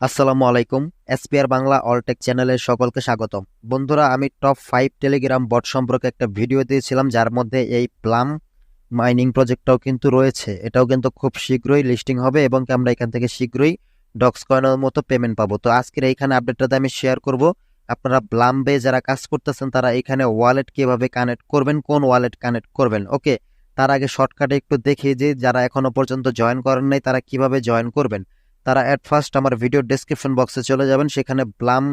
আসসালামু আলাইকুম। এসপিআর বাংলা অলটেক চ্যানেলে সকলকে স্বাগতম। বন্ধুরা, আমি টপ 5 টেলিগ্রাম বট সম্পর্কে একটা ভিডিও দিয়েছিলাম, যার মধ্যে এই প্লাম মাইনিং প্রজেক্টটাও কিন্তু রয়েছে। এটাও কিন্তু খুব শীঘ্রই লিস্টিং হবে এবং আমরা এখান থেকে শীঘ্রই ডক্স কয়েনের মতো পেমেন্ট পাবো। তো আজকের এইখানে আপডেটটাতে আমি শেয়ার করব। আপনারা ব্লামবে যারা কাজ করতেছেন তারা এখানে ওয়ালেট কিভাবে কানেক্ট করবেন, কোন ওয়ালেট কানেক্ট করবেন। ওকে, তার আগে শর্টকাটে একটু দেখিয়ে যে যারা এখনো পর্যন্ত জয়েন করেন নাই তারা কিভাবে জয়েন করবেন। তারা অ্যাট ফার্স্ট আমার ভিডিও ডেসক্রিপশন বক্সে চলে যাবেন, সেখানে ব্লাম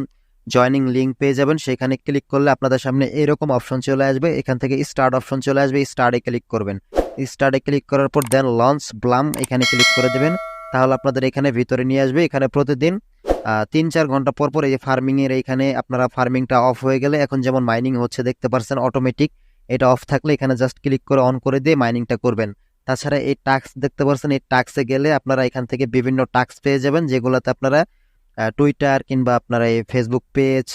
জয়নিং লিঙ্ক পেয়ে যাবেন। সেখানে ক্লিক করলে আপনাদের সামনে এরকম অপশন চলে আসবে। এখান থেকে স্টার্ট অপশন চলে আসবে, স্টার্টে ক্লিক করবেন। স্টার্টে ক্লিক করার পর দেন লঞ্চ ব্লাম এখানে ক্লিক করে দেবেন। তাহলে আপনাদের এখানে ভিতরে নিয়ে আসবে। এখানে প্রতিদিন 3-4 ঘন্টা পর পর এই ফার্মিং এর এইখানে আপনারা ফার্মিংটা অফ হয়ে গেলে, এখন যেমন মাইনিং হচ্ছে দেখতে পাচ্ছেন অটোমেটিক, এটা অফ থাকলে এখানে জাস্ট ক্লিক করে অন করে দিয়ে মাইনিংটা করবেন। তাছাড়া এই টাস্ক দেখতে পাচ্ছেন, এই টাস্কে গেলে আপনারা এখান থেকে বিভিন্ন টাস্ক পেয়ে যাবেন, যেগুলোতে আপনারা টুইটার কিংবা আপনারা এই ফেসবুক পেজ,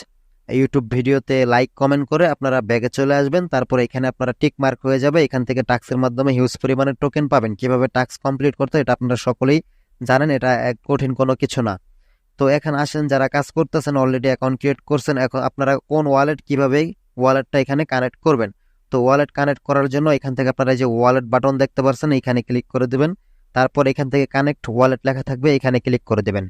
ইউটিউব ভিডিওতে লাইক কমেন্ট করে আপনারা ব্যাগে চলে আসবেন। তারপরে এখানে আপনারা টিক মার্ক হয়ে যাবে। এখান থেকে টাস্কের মাধ্যমে হিউজ পরিমাণে টোকেন পাবেন। কিভাবে টাস্ক কমপ্লিট করতে এটা আপনারা সকলেই জানেন, এটা এক কঠিন কোনো কিছু না। তো এখানে আসেন, যারা কাজ করতেছেন অলরেডি অ্যাকাউন্ট ক্রিয়েট করছেন, এখন আপনারা কোন ওয়ালেট কিভাবে ওয়ালেটটা এখানে কানেক্ট করবেন। তো ওয়ালেট কানেক্ট করার জন্য এখান থেকে আপনারা যে ওয়ালেট বাটন দেখতে পাচ্ছেন এখানে ক্লিক করে দেবেন। তারপর এখান থেকে কানেক্ট ওয়ালেট লেখা থাকবে, এখানে ক্লিক করে দেবেন।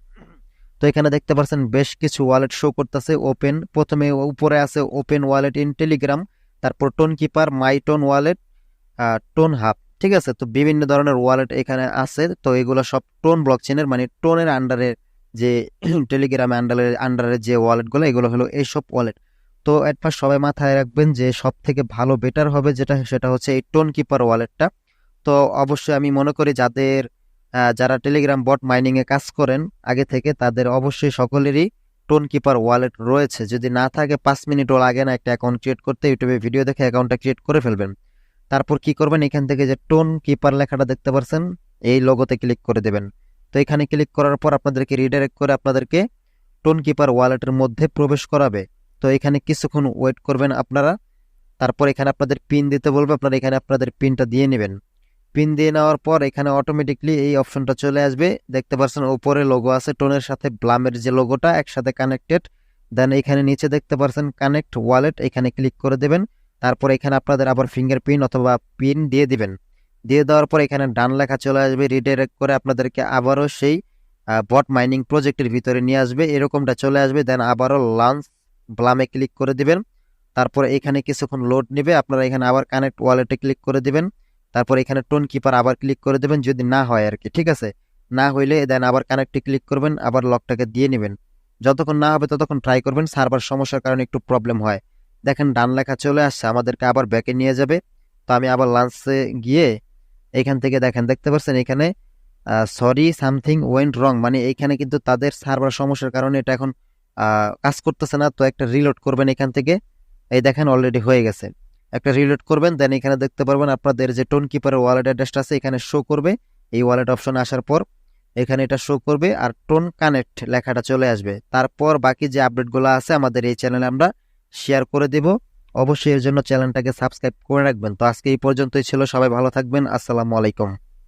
তো এখানে দেখতে পাচ্ছেন বেশ কিছু ওয়ালেট শো করতেছে। ওপেন, প্রথমে উপরে আছে ওপেন ওয়ালেট ইন টেলিগ্রাম, তারপর টোন কিপার, মাই টোন ওয়ালেট, টোন হাব। ঠিক আছে, তো বিভিন্ন ধরনের ওয়ালেট এখানে আছে। তো এগুলো সব টোন ব্লকচেনের মানে টোনের আন্ডারে যে টেলিগ্রাম আন্ডারে যে ওয়ালেটগুলো, এগুলো হলো এইসব ওয়ালেট। তো এট ফার্স্ট সবাই মাথায় রাখবেন যে সব থেকে ভালো বেটার হবে যেটা, সেটা হচ্ছে এই টোন কিপার ওয়ালেটটা। তো অবশ্যই আমি মনে করি যারা টেলিগ্রাম বট মাইনিং এ কাজ করেন আগে থেকে, তাদের অবশ্যই সকলেরই টোন কিপার ওয়ালেট রয়েছে। যদি না থাকে 5 মিনিটও লাগে না একটা অ্যাকাউন্ট ক্রিয়েট করতে, ইউটিউবে ভিডিও দেখে অ্যাকাউন্টটা ক্রিয়েট করে ফেলবেন। তারপর কি করবেন, এখান থেকে যে টোন কিপার লেখাটা দেখতে পাচ্ছেন এই লোগোতে ক্লিক করে দেবেন। তো এখানে ক্লিক করার পর আপনাদেরকে রিডাইরেক্ট করে আপনাদেরকে টোন কিপার ওয়ালেটের মধ্যে প্রবেশ করাবে। তো এখানে কিছুক্ষণ ওয়েট করবেন আপনারা। তারপর এখানে আপনাদের পিন দিতে বলবে, আপনারা এখানে আপনাদের পিনটা দিয়ে নেবেন। পিন দিয়ে নেওয়ার পর এখানে অটোমেটিকলি এই অপশনটা চলে আসবে। দেখতে পাচ্ছেন উপরে লোগো আছে টোনের সাথে ব্লামের যে লোগোটা একসাথে কানেক্টেড। দেন এখানে নিচে দেখতে পাচ্ছেন কানেক্ট ওয়ালেট, এখানে ক্লিক করে দেবেন। তারপর এখানে আপনাদের আবার ফিঙ্গার প্রিন্ট অথবা পিন দিয়ে দিবেন। দিয়ে দেওয়ার পর এখানে ডান লেখা চলে আসবে, রিডাইরেক্ট করে আপনাদেরকে আবারও সেই বট মাইনিং প্রজেক্টের ভিতরে নিয়ে আসবে। এরকমটা চলে আসবে। দেন আবারও লঞ্চ ব্লামে ক্লিক করে দিবেন। তারপর এখানে কিছুক্ষণ লোড নেবে, আপনারা এখানে আবার কানেক্ট ওয়ালেটে ক্লিক করে দিবেন। তারপর এখানে টোন কিপার আবার ক্লিক করে দেবেন, যদি না হয় আর কি। ঠিক আছে, না হইলে দেন আবার কানেক্টে ক্লিক করবেন, আবার লকটাকে দিয়ে নেবেন। যতক্ষণ না হবে ততক্ষণ ট্রাই করবেন, সার্ভার সমস্যার কারণে একটু প্রবলেম হয়। দেখেন ডান লেখা চলে আসছে, আমাদেরকে আবার ব্যাকে নিয়ে যাবে। তো আমি আবার লাঞ্চে গিয়ে এখান থেকে দেখতে পাচ্ছেন এখানে সরি সামথিং ওয়েন্ট রং, মানে এইখানে কিন্তু তাদের সার্ভার সমস্যার কারণে এটা এখন কাজ করতেছে না। তো একটা রিলোড করবেন এখান থেকে, এই দেখেন অলরেডি হয়ে গেছে। একটা রিলোড করবেন, দেন এখানে দেখতে পারবেন আপনাদের যে টোন কিপারের ওয়ালেট অ্যাড্রেসটা আছে এখানে শো করবে। এই ওয়ালেট অপশন আসার পর এখানে এটা শো করবে আর টোন কানেক্ট লেখাটা চলে আসবে। তারপর বাকি যে আপডেটগুলো আছে আমাদের এই চ্যানেলে আমরা শেয়ার করে দেব। অবশ্যই এর জন্য চ্যানেলটাকে সাবস্ক্রাইব করে রাখবেন। তো আজকে এই পর্যন্তই ছিল, সবাই ভালো থাকবেন। আসসালামু আলাইকুম।